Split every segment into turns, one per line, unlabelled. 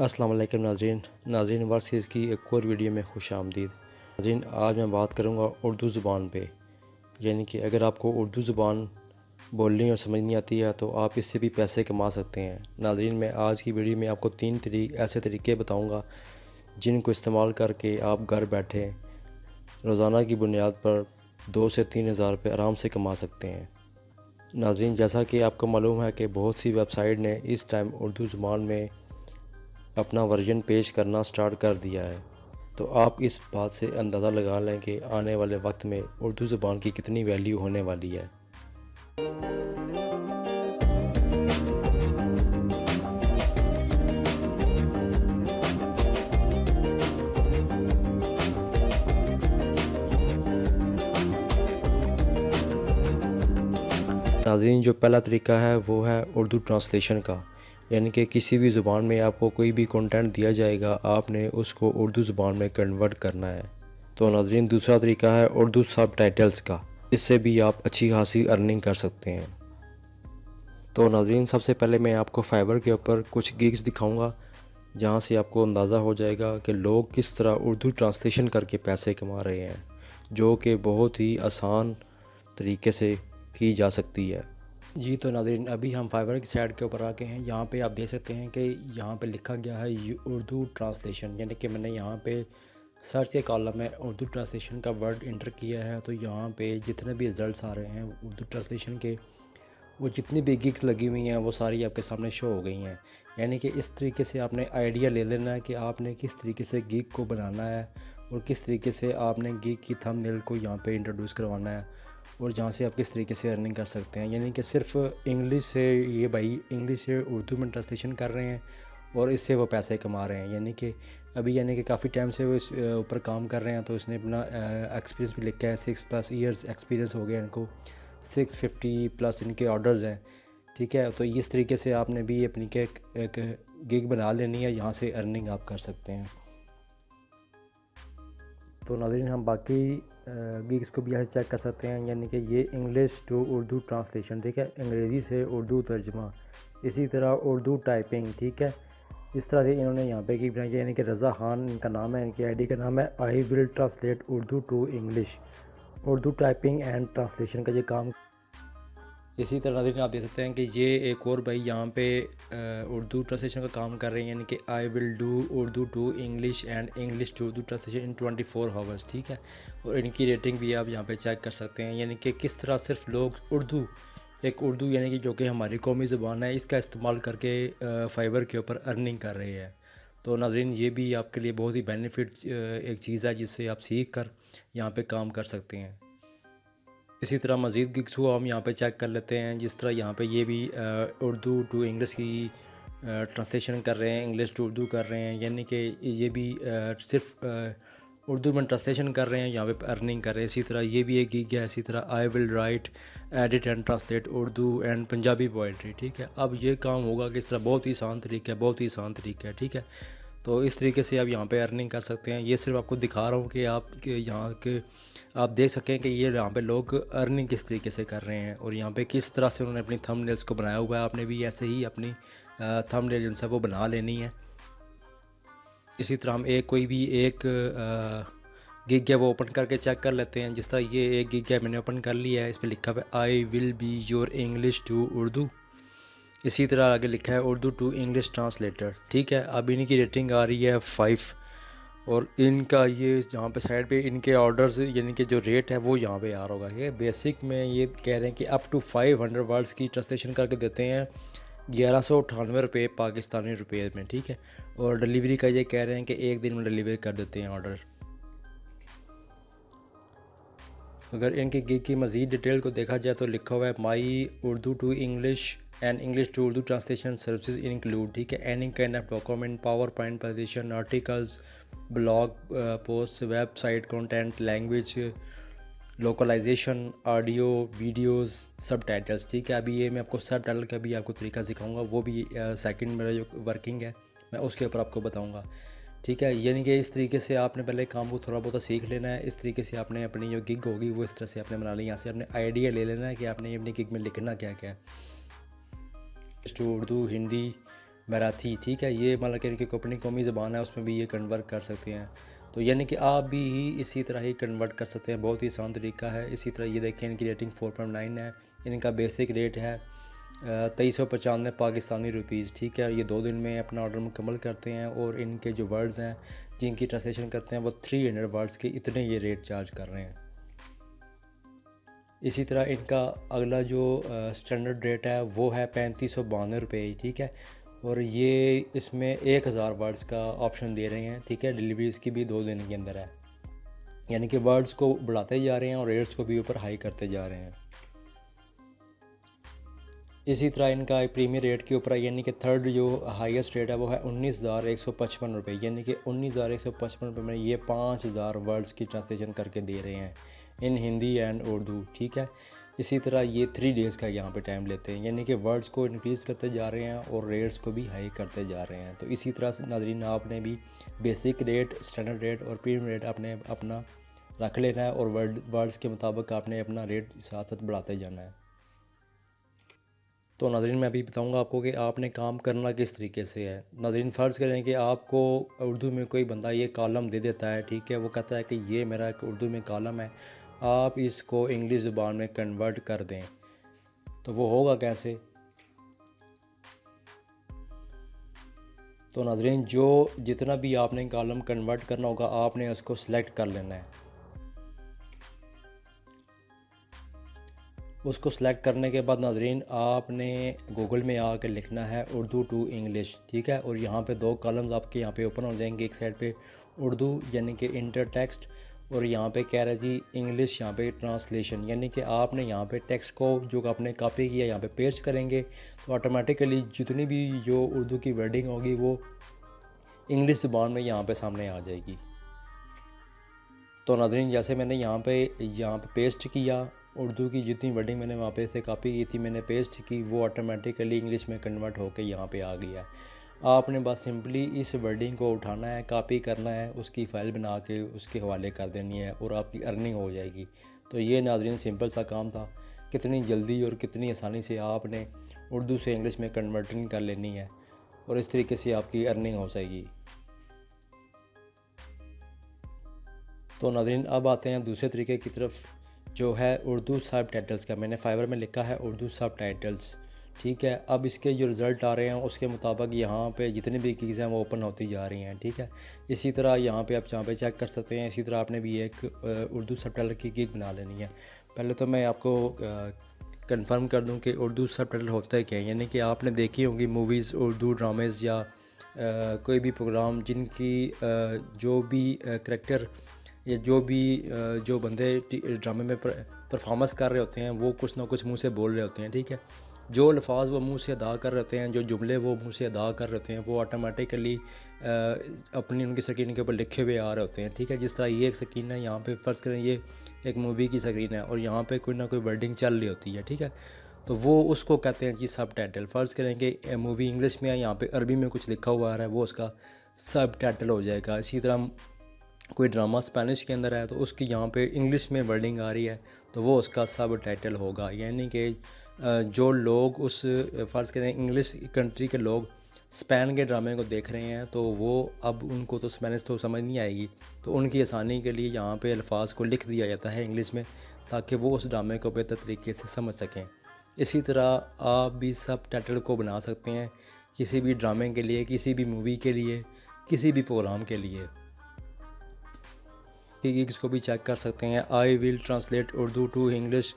अस्सलाम वालेकुम नाज़रीन वर्क सीरीज़ की एक और वीडियो में खुश आमदीद। नाज़रीन आज मैं बात करूँगा उर्दू ज़ुबान पे, यानी कि अगर आपको उर्दू ज़ुबान बोलनी और समझनी आती है तो आप इससे भी पैसे कमा सकते हैं। नाज़रीन मैं आज की वीडियो में आपको 3 ऐसे तरीके बताऊँगा जिनको इस्तेमाल करके आप घर बैठे रोज़ाना की बुनियाद पर 2 से 3 हज़ार रुपये आराम से कमा सकते हैं। नाज़रीन जैसा कि आपको मालूम है कि बहुत सी वेबसाइट ने इस टाइम उर्दू ज़ुबान में अपना वर्जन पेश करना स्टार्ट कर दिया है, तो आप इस बात से अंदाज़ा लगा लें कि आने वाले वक्त में उर्दू ज़ुबान की कितनी वैल्यू होने वाली है। नाज़रीन जो पहला तरीका है वो है उर्दू ट्रांसलेशन का, यानी कि किसी भी ज़ुबान में आपको कोई भी कंटेंट दिया जाएगा, आपने उसको उर्दू ज़ुबान में कन्वर्ट करना है। तो नाज़रीन दूसरा तरीका है उर्दू सबटाइटल्स का, इससे भी आप अच्छी खासी अर्निंग कर सकते हैं। तो नाज़रीन सबसे पहले मैं आपको फाइबर के ऊपर कुछ गिग्स दिखाऊंगा, जहां से आपको अंदाज़ा हो जाएगा कि लोग किस तरह उर्दू ट्रांसलेशन करके पैसे कमा रहे हैं, जो कि बहुत ही आसान तरीके से की जा सकती है। जी तो नाज़रीन अभी हम फाइवर की साइड के ऊपर आके हैं। यहाँ पे आप देख सकते हैं कि यहाँ पे लिखा गया है उर्दू ट्रांसलेशन, यानी कि मैंने यहाँ पे सर्च के कॉलम में उर्दू ट्रांसलेशन का वर्ड इंटर किया है, तो यहाँ पे जितने भी रिज़ल्ट्स आ रहे हैं उर्दू ट्रांसलेशन के, वो जितनी भी गिग्स लगी हुई हैं वो सारी आपके सामने शो हो गई हैं। यानी कि इस तरीके से आपने आइडिया ले लेना है कि आपने किस तरीके से गिग को बनाना है और किस तरीके से आपने गिग की थंबनेल को यहाँ पे इंट्रोड्यूस करवाना है, और जहाँ से आप किस तरीके से अर्निंग कर सकते हैं। यानी कि सिर्फ इंग्लिश से ये भाई इंग्लिश से उर्दू में ट्रांसलेशन कर रहे हैं और इससे वो पैसे कमा रहे हैं। यानी कि काफ़ी टाइम से वो इस ऊपर काम कर रहे हैं, तो इसने अपना एक्सपीरियंस भी लिखा है। 6+ ईयर्स एक्सपीरियंस हो गया इनको, 650+ इनके ऑर्डर्स हैं। ठीक है, तो इस तरीके से आपने भी अपनी के एक गिग बना लेनी है, यहाँ से अर्निंग आप कर सकते हैं। तो नाज़रीन हम बाकी गिग्स को भी यहाँ से चेक कर सकते हैं। यानी कि ये इंग्लिश टू उर्दू ट्रांसलेशन, ठीक है, अंग्रेज़ी से उर्दू तर्जमा, इसी तरह उर्दू टाइपिंग, ठीक है। इस तरह से इन्होंने यहाँ पे गिग बनाई है। यानी कि रज़ा खान इनका नाम है, इनकी आईडी का नाम है I will translate Urdu to English, Urdu typing and translation का ये काम। इसी तरह नाज़रीन आप देख सकते हैं कि ये एक और भाई यहाँ पे उर्दू ट्रांसलेशन का काम कर रहे हैं। यानी कि I will do Urdu to English and English to Urdu translation in 24 hours, ठीक है। और इनकी रेटिंग भी आप यहाँ पे चेक कर सकते हैं। यानी कि किस तरह सिर्फ लोग उर्दू यानी कि जो कि हमारी कौमी ज़ुबान है, इसका इस्तेमाल करके फाइबर के ऊपर अर्निंग कर रहे हैं। तो नाज़रीन ये भी आपके लिए बहुत ही बेनिफिट एक चीज़ है, जिससे आप सीख कर यहाँ पे काम कर सकते हैं। इसी तरह मज़ीद गिग्स को हम यहाँ पे चेक कर लेते हैं। जिस तरह यहाँ पे ये भी उर्दू टू इंग्लिश की ट्रांसलेशन कर रहे हैं, इंग्लिश टू उर्दू कर रहे हैं। यानी कि ये भी सिर्फ उर्दू में ट्रांसलेशन कर रहे हैं, यहाँ पे अर्निंग कर रहे हैं। इसी तरह ये भी एक गिग है। इसी तरह I will write edit and translate Urdu and Punjabi poetry, ठीक है। अब ये काम होगा किस तरह, बहुत ही आसान तरीका है, बहुत ही आसान तरीका है, ठीक है। तो इस तरीके से आप यहाँ पे अर्निंग कर सकते हैं। ये सिर्फ आपको दिखा रहा हूँ कि आप यहाँ के आप देख सकें कि ये यहाँ पे लोग अर्निंग किस तरीके से कर रहे हैं और यहाँ पे किस तरह से उन्होंने अपनी थंबनेल्स को बनाया हुआ है। आपने भी ऐसे ही अपनी थंबनेल जिनसे वो बना लेनी है। इसी तरह हम कोई भी एक गिग है वो ओपन करके चेक कर लेते हैं। जिस तरह ये एक गिग है मैंने ओपन कर लिया है, इस पर लिखा हुआ है I will be your English to Urdu. इसी तरह आगे लिखा है उर्दू टू इंग्लिश ट्रांसलेटर, ठीक है। अब इनकी रेटिंग आ रही है 5, और इनका ये यहाँ पे साइड पे इनके ऑर्डर्स यानी कि जो रेट है वो यहाँ पे आ रहा होगा। ये बेसिक में ये कह रहे हैं कि अप टू 500 वर्ड्स की ट्रांसलेशन करके देते हैं 1198 रुपये पाकिस्तानी रुपये में, ठीक है। और डिलीवरी का ये कह रहे हैं कि एक दिन में डिलीवरी कर देते हैं ऑर्डर। अगर इनकी गिग की मज़ीद डिटेल को देखा जाए तो लिखा हुआ है my Urdu to English and English to Urdu translation services include, ठीक है, any kind of document, PowerPoint presentation, articles, blog post, website content, language localization, audio videos, subtitles, ठीक है। अभी ये मैं आपको सब टाइटल का भी आपको तरीका सिखाऊंगा, वो भी सेकंड मेरा जो वर्किंग है मैं उसके ऊपर आपको बताऊंगा, ठीक है। यानी कि इस तरीके से आपने पहले काम को थोड़ा बहुत सीख लेना है। इस तरीके से आपने अपनी जो गिग होगी वो इस तरह से आपने बना ली। यहाँ से आपने आइडिया ले लेना है कि आपने अपनी गिग में लिखना क्या क्या है। टू उर्दू, हिंदी, मराठी, ठीक है, ये मतलब कि इनकी अपनी कौमी ज़बान है, उसमें भी ये कन्वर्ट कर सकते हैं। तो यानी कि आप भी इसी तरह ही कन्वर्ट कर सकते हैं, बहुत ही आसान तरीका है। इसी तरह ये देखें, इनकी रेटिंग 4.9 है। इनका बेसिक रेट है 2395 पाकिस्तानी रुपीज़, ठीक है। ये 2 दिन में अपना ऑर्डर मुकम्मल करते हैं और इनके जो वर्ड्स हैं जिनकी ट्रांसलेशन करते हैं वो 300 वर्ड्स के इतने ये रेट चार्ज कर रहे हैं। इसी तरह इनका अगला जो स्टैंडर्ड रेट है वो है 3592 रुपये, ठीक है। और ये इसमें 1000 वर्ड्स का ऑप्शन दे रहे हैं, ठीक है। डिलीवरी इसकी भी 2 दिन के अंदर है, यानी कि वर्ड्स को बढ़ाते जा रहे हैं और रेट्स को भी ऊपर हाई करते जा रहे हैं। इसी तरह इनका प्रीमियर रेट के ऊपर, यानी कि थर्ड जो हाईएस्ट रेट है वो है 19,155 रुपये, यानी कि 19,155 रुपये में ये 5000 वर्ड्स की ट्रांसलेशन करके दे रहे हैं इन हिंदी एंड उर्दू, ठीक है। इसी तरह ये 3 डेज़ का यहाँ पे टाइम लेते हैं, यानी कि वर्ड्स को इंक्रीज़ करते जा रहे हैं और रेट्स को भी हाई करते जा रहे हैं। तो इसी तरह से नाज़रीन आपने भी बेसिक रेट, स्टैंडर्ड रेट और प्रीमियम रेट आपने अपना रख लेना है और वर्ड्स के मुताबिक आपने अपना रेट साथ साथ बढ़ाते जाना है। तो नाज़रीन मैं अभी बताऊंगा आपको कि आपने काम करना किस तरीके से है। नाज़रीन फ़र्ज़ करें कि आपको उर्दू में कोई बंदा ये कॉलम दे देता है, ठीक है, वो कहता है कि ये मेरा एक उर्दू में कॉलम है, आप इसको इंग्लिश ज़ुबान में कन्वर्ट कर दें। तो वो होगा कैसे? तो नाज़रीन जो जितना भी आपने कॉलम कन्वर्ट करना होगा आपने उसको सिलेक्ट कर लेना है। उसको सेलेक्ट करने के बाद नाज़रीन आपने गूगल में आकर लिखना है उर्दू टू इंग्लिश, ठीक है। और यहाँ पे 2 कॉलम्स आपके यहाँ पे ओपन हो जाएंगे, एक साइड पे उर्दू यानी कि इंटर टेक्स्ट और यहाँ पे कह रहा है जी इंग्लिश, यहाँ पे ट्रांसलेशन, यानी कि आपने यहाँ पे टेक्स्ट को जो आपने कॉपी किया यहाँ पे पेस्ट करेंगे तो ऑटोमेटिकली जितनी भी जो उर्दू की वर्डिंग होगी वो इंग्लिश ज़ुबान में यहाँ पे सामने आ जाएगी। तो नाज़रीन जैसे मैंने यहाँ पे पेस्ट किया, उर्दू की जितनी वर्डिंग मैंने वहाँ पे से कॉपी की थी मैंने पेस्ट की, वो ऑटोमेटिकली इंग्लिश में कन्वर्ट होकर यहाँ पे आ गया। आपने बस सिंपली इस वर्डिंग को उठाना है, कॉपी करना है, उसकी फ़ाइल बना के उसके हवाले कर देनी है और आपकी अर्निंग हो जाएगी। तो ये नाज़रीन सिंपल सा काम था, कितनी जल्दी और कितनी आसानी से आपने उर्दू से इंग्लिश में कन्वर्टिंग कर लेनी है और इस तरीके से आपकी अर्निंग हो जाएगी। तो नाज़रीन अब आते हैं दूसरे तरीके की तरफ जो है उर्दू सब टाइटल्स का। मैंने फाइवर में लिखा है उर्दू सब टाइटल्स, ठीक है। अब इसके जो रिज़ल्ट आ रहे हैं उसके मुताबिक यहाँ पे जितनी भी कीज़ हैं वो ओपन होती जा रही हैं, ठीक है। इसी तरह यहाँ पे आप जहाँ पे चेक कर सकते हैं। इसी तरह आपने भी एक उर्दू सब टाइटल की गिग बना लेनी है। पहले तो मैं आपको कंफर्म कर दूँ कि उर्दू सब टाइटल होता है क्या, यानी कि आपने देखी होंगी मूवीज़, उर्दू ड्रामेज़ या कोई भी प्रोग्राम जिनकी जो भी करैक्टर या जो बंदे ड्रामे में परफॉर्मेंस कर रहे होते हैं वो कुछ ना कुछ मुंह से बोल रहे होते हैं, ठीक है। जो अल्फाज वो मुंह से अदा कर रहे हैं, जो जुमले वो मुंह से अदा कर रहे हैं वो ऑटोमेटिकली अपनी उनकी स्क्रीन के ऊपर लिखे हुए आ रहे होते हैं, ठीक है। जिस तरह ये एक स्क्रीन है, यहाँ पे फ़र्ज़ करें ये एक मूवी की स्क्रीन है और यहाँ पे कोई ना कोई वर्डिंग चल रही होती है, ठीक है। तो वो उसको कहते हैं कि सब टाइटल। फ़र्ज़ करें कि मूवी इंग्लिश में है, यहाँ पे अरबी में कुछ लिखा हुआ आ रहा है, वो उसका सब टाइटल हो जाएगा। इसी तरह कोई ड्रामा स्पेनिश के अंदर है तो उसकी यहाँ पे इंग्लिश में वर्डिंग आ रही है तो वो उसका सब टाइटल होगा। यानी कि जो लोग उस फ़र्ज़ करें इंग्लिश कंट्री के लोग स्पेन के ड्रामे को देख रहे हैं तो वो अब उनको तो स्पेनिश तो समझ नहीं आएगी, तो उनकी आसानी के लिए यहाँ पे अल्फाज को लिख दिया जाता है इंग्लिश में ताकि वो उस ड्रामे को बेहतर तरीके से समझ सकें। इसी तरह आप भी सब टाइटल को बना सकते हैं किसी भी ड्रामे के लिए, किसी भी मूवी के लिए, किसी भी प्रोग्राम के लिए। ठीक है, इसको भी चेक कर सकते हैं। I will translate Urdu to English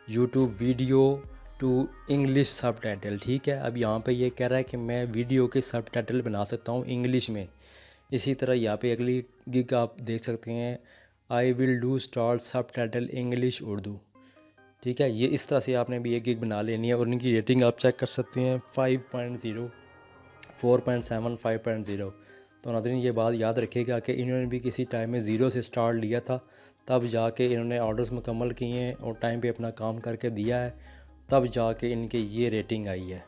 YouTube video to English subtitle, ठीक है। अब यहाँ पे ये कह रहा है कि मैं वीडियो के सब टाइटल बना सकता हूँ इंग्लिश में। इसी तरह यहाँ पे अगली गिग आप देख सकते हैं, आई विल डू स्टार्ट सब टाइटल इंग्लिश उर्दू, ठीक है। ये इस तरह से आपने भी एक गिग बना लेनी है और इनकी रेटिंग आप चेक कर सकते हैं 5.0, 4.7, 5.0। तो नाज़रीन ये बात याद रखिएगा कि इन्होंने भी किसी टाइम में 0 से स्टार्ट लिया था, तब जाके इन्होंने ऑर्डर्स मुकम्मल किए हैं और टाइम पे अपना काम करके दिया है, तब जाके इनके ये रेटिंग आई है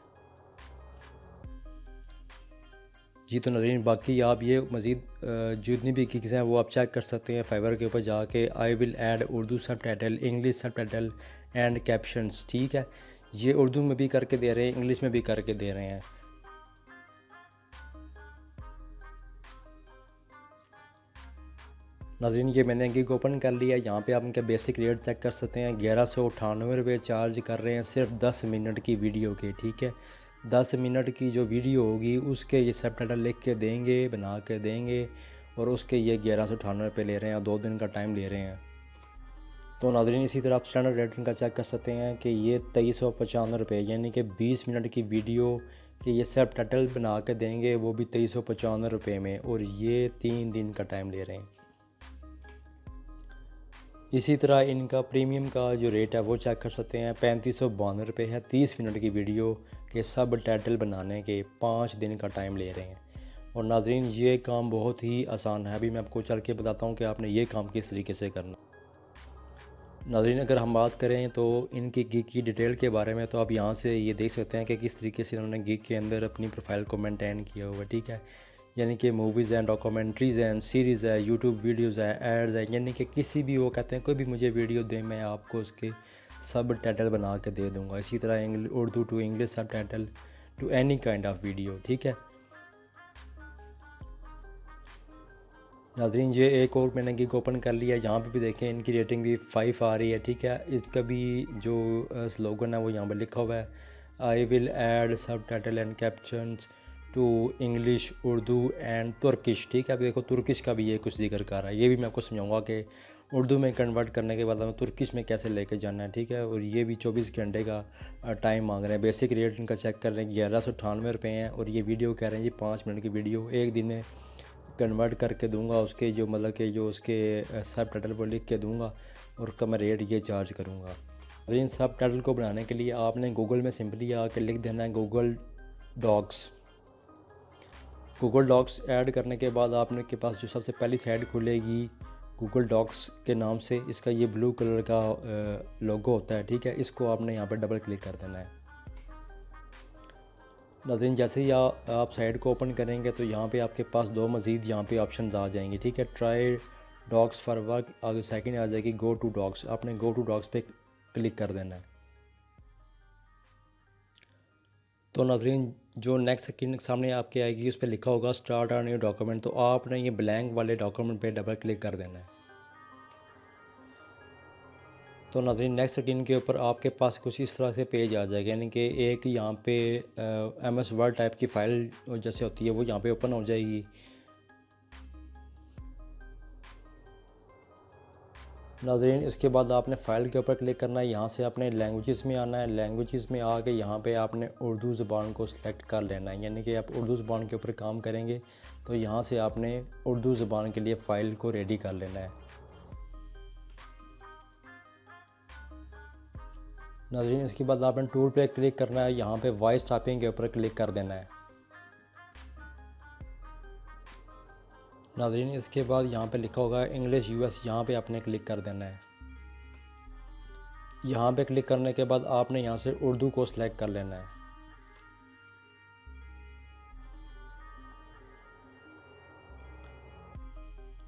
जी। तो नाज़रीन बाकी आप ये मज़ीद जितनी भी गिग्स हैं वो आप चेक कर सकते हैं फाइवर के ऊपर जाके। आई विल ऐड उर्दू सब title, English subtitle and captions, ठीक है। ये उर्दू में भी करके दे रहे हैं, इंग्लिश में भी करके दे रहे हैं। नाज़रीन ये मैंने गिग ओपन कर लिया। यहाँ पे आप इनका बेसिक रेट चेक कर सकते हैं। 1198 रुपये चार्ज कर रहे हैं सिर्फ 10 मिनट की वीडियो के। ठीक है, 10 मिनट की जो वीडियो होगी उसके ये सब टाइटल लिख के देंगे, बना के देंगे, और उसके ये 1198 रुपये ले रहे हैं और 2 दिन का टाइम ले रहे हैं। तो नाज़रीन इसी तरह आप स्टैंडर्ड रेटिंग का चेक कर सकते हैं कि ये 2395 रुपये, यानी कि 20 मिनट की वीडियो के ये सब टाइटल बना के देंगे, वो भी 2395 रुपये में, और ये 3 दिन का टाइम ले रहे हैं। इसी तरह इनका प्रीमियम का जो रेट है वो चेक कर सकते हैं। 3592 रुपये है 30 मिनट की वीडियो के सब टाइटल बनाने के 5 दिन का टाइम ले रहे हैं। और नाज़रीन ये काम बहुत ही आसान है। अभी मैं आपको चल के बताता हूँ कि आपने ये काम किस तरीके से करना। नाज़रीन अगर हम बात करें तो इनकी गिग की डिटेल के बारे में, तो आप यहाँ से ये देख सकते हैं कि किस तरीके से इन्होंने गिग के अंदर अपनी प्रोफाइल को मेंटेन किया हुआ है। ठीक है, यानी कि मूवीज़ हैं, डॉक्यूमेंट्रीज़ हैं, सीरीज़ है, यूट्यूब वीडियोज़ है, एड्स है, यानी कि किसी भी, वो कहते हैं कोई भी मुझे वीडियो दें मैं आपको उसके सब टाइटल बना के दे दूँगा। इसी तरह Urdu to English subtitle to any kind of video. ठीक है नाज़रीन ये एक और मैंने गिग ओपन कर लिया। यहाँ पे भी देखें इनकी रेटिंग भी 5 आ रही है। ठीक है, इसका भी जो स्लोगन है वो यहाँ पर लिखा हुआ है, I will add subtitle and captions to English, Urdu and Turkish. ठीक है, अभी देखो तुर्किश का भी ये कुछ जिक्र कर रहा है। ये भी मैं आपको समझाऊंगा कि उर्दू में कन्वर्ट करने के बाद हमें तुर्किश में कैसे लेके जाना है। ठीक है, और ये भी 24 घंटे का टाइम मांग रहे हैं। बेसिक रेट इनका चेक कर रहे हैं 1198 रुपये हैं, और ये वीडियो कह रहे हैं जी 5 मिनट की वीडियो एक दिन में कन्वर्ट करके दूंगा, उसके जो मतलब कि जो उसके सब टाइटल पर लिख के दूंगा, और उसका मैं रेट ये चार्ज करूँगा। अब इन सब टाइटल को बनाने के लिए आपने गूगल में सिंपली आके लिख देना है Google Docs. Google Docs add करने के बाद आपने के पास जो सबसे पहली साइड खुलेगी गूगल डॉक्स के नाम से, इसका ये ब्लू कलर का लोगो होता है। ठीक है, इसको आपने यहाँ पर डबल क्लिक कर देना है। नाज़रीन जैसे ही आप साइट को ओपन करेंगे तो यहाँ पे आपके पास 2 मज़ीद यहाँ पे ऑप्शंस आ जाएंगे। ठीक है, ट्राई डॉक्स फॉर वर्क, आगे सेकंड आ जाएगी गो टू डॉक्स। आपने गो टू डॉक्स पे क्लिक कर देना है। तो नाज़रीन जो नेक्स्ट स्क्रीन सामने आपके आएगी उस पर लिखा होगा स्टार्ट अ न्यू डॉक्यूमेंट, तो आपने ये ब्लैंक वाले डॉक्यूमेंट पे डबल क्लिक कर देना है। तो नाज़रीन नेक्स्ट स्क्रीन के ऊपर आपके पास कुछ इस तरह से पेज आ जाएगा, यानी कि एक यहाँ पे MS वर्ड टाइप की फ़ाइल जैसे होती है वो यहाँ पे ओपन हो जाएगी। नाज़रीन इसके बाद आपने फ़ाइल के ऊपर क्लिक करना है। यहाँ से आपने लैंग्वेजेस में आना है। लैंग्वेजेस में आके यहाँ पे आपने उर्दू ज़बान को सिलेक्ट कर लेना है, यानी कि आप उर्दू ज़बान के ऊपर काम करेंगे तो यहाँ से आपने उर्दू ज़बान के लिए फ़ाइल को रेडी कर लेना है। नाज़रीन इसके बाद आपने टूल पे क्लिक करना है। यहाँ पे वॉइस टाइपिंग के ऊपर क्लिक कर देना है। नाज़रीन इसके बाद यहाँ पे लिखा होगा इंग्लिश US, यहाँ पे आपने क्लिक कर देना है। यहाँ पे क्लिक करने के बाद आपने यहाँ से उर्दू को सिलेक्ट कर लेना है।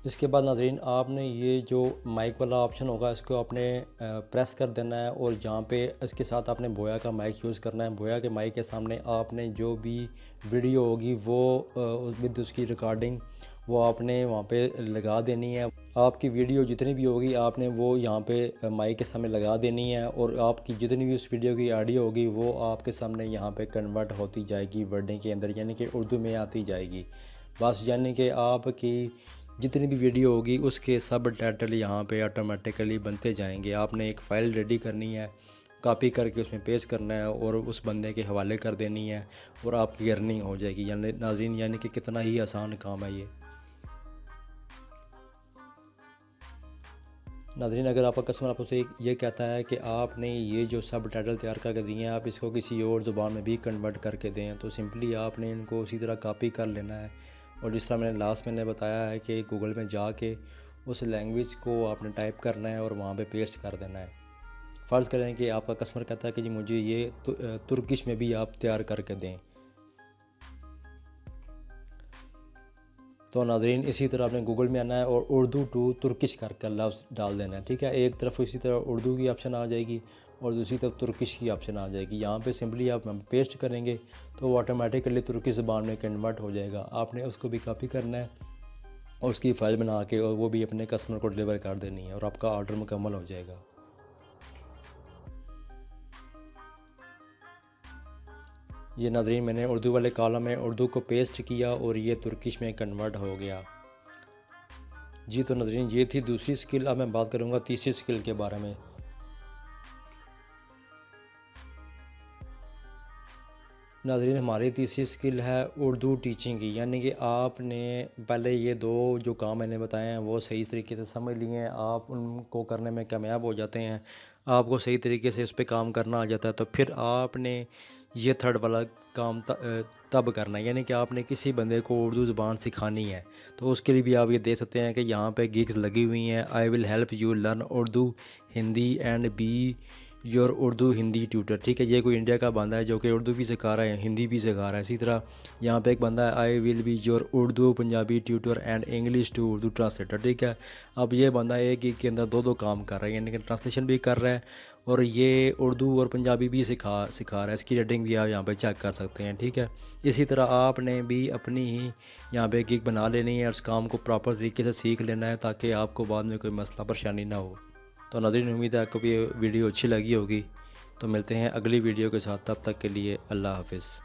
इसके बाद नाज़रीन आपने ये जो माइक वाला ऑप्शन होगा इसको आपने प्रेस कर देना है, और जहाँ पे इसके साथ आपने बोया का माइक यूज़ करना है। बोया के माइक के सामने आपने जो भी वीडियो होगी वो विद उसकी रिकॉर्डिंग वो आपने वहाँ पे लगा देनी है। आपकी वीडियो जितनी भी होगी आपने वो यहाँ पे माइक के सामने लगा देनी है, और आपकी जितनी भी उस वीडियो की ऑडियो होगी वो आपके सामने यहाँ पे कन्वर्ट होती जाएगी वर्डिंग के अंदर, यानी कि उर्दू में आती जाएगी बस। यानी कि आपकी जितनी भी वीडियो होगी उसके सब टाइटल यहाँ पे ऑटोमेटिकली बनते जाएंगे। आपने एक फ़ाइल रेडी करनी है, कॉपी करके उसमें पेस्ट करना है और उस बंदे के हवाले कर देनी है, और आपकी अर्निंग हो जाएगी। यानी नाज़रीन यानी कि कितना ही आसान काम है ये। नाज़रीन अगर आपका कस्टमर आपसे ये कहता है कि आपने ये जो सब टाइटल तैयार करके दिए हैं आप इसको किसी और ज़ुबान में भी कन्वर्ट करके दें, तो सिंपली आपने इनको उसी तरह कॉपी कर लेना है। और जिस तरह मैंने लास्ट में बताया है कि गूगल में जाके उस लैंग्वेज को आपने टाइप करना है और वहाँ पे पेस्ट कर देना है। फ़र्ज़ करें कि आपका कस्टमर कहता है कि जी मुझे ये तुर्किश में भी आप तैयार करके दें, तो नाज़रीन इसी तरह आपने गूगल में आना है और उर्दू टू तुर्किश करके लफ्ज़ डाल देना है। ठीक है, एक तरफ इसी तरह उर्दू की ऑप्शन आ जाएगी और दूसरी तरफ तुर्किश की ऑप्शन आ जाएगी। यहाँ पे सिंपली आप पेस्ट करेंगे तो वो ऑटोमेटिकली तुर्की ज़बान में कन्वर्ट हो जाएगा। आपने उसको भी कॉपी करना है और उसकी फ़ाइल बना के और वो भी अपने कस्टमर को डिलीवर कर देनी है और आपका ऑर्डर मुकम्मल हो जाएगा। ये नाज़रीन मैंने उर्दू वाले कॉलम में उर्दू को पेस्ट किया और ये तुर्किश में कन्वर्ट हो गया। जी तो नाज़रीन ये थी दूसरी स्किल। अब मैं बात करूँगा तीसरी स्किल के बारे में। नाज़रीन हमारी तीसरी स्किल है उर्दू टीचिंग की, यानी कि आपने पहले ये दो जो काम मैंने बताए हैं वो सही तरीके से समझ लिए हैं, आप उनको करने में कामयाब हो जाते हैं, आपको सही तरीके से उस पर काम करना आ जाता है, तो फिर आपने ये थर्ड वाला काम तब करना है, यानी कि आपने किसी बंदे को उर्दू ज़ुबान सिखानी है। तो उसके लिए भी आप ये देख सकते हैं कि यहाँ पे गिग्स लगी हुई हैं। I will help you learn Urdu Hindi and B your Urdu Hindi tutor. ठीक है, ये कोई इंडिया का बंदा है जो कि उर्दू भी सिखा रहा है, हिंदी भी सिखा रहा है। इसी तरह यहाँ पे एक बंदा है I will be your Urdu Punjabi tutor and English to Urdu translator. ठीक है, अब ये बंदा एक ही के अंदर दो काम कर रहा है, यानी कि ट्रांसलेशन भी कर रहा है और ये उर्दू और पंजाबी भी सिखा रहा है। इसकी रेटिंग भी आप यहाँ पे चेक कर सकते हैं। ठीक है, इसी तरह आपने भी अपनी ही यहाँ पे गिग बना लेनी है और उस काम को प्रॉपर तरीके से सीख लेना है ताकि आपको बाद में कोई मसला परेशानी ना हो। तो नाज़रीन उम्मीद है आपको भी ये वीडियो अच्छी लगी होगी। तो मिलते हैं अगली वीडियो के साथ, तब तक के लिए अल्लाह हाफ़िज़।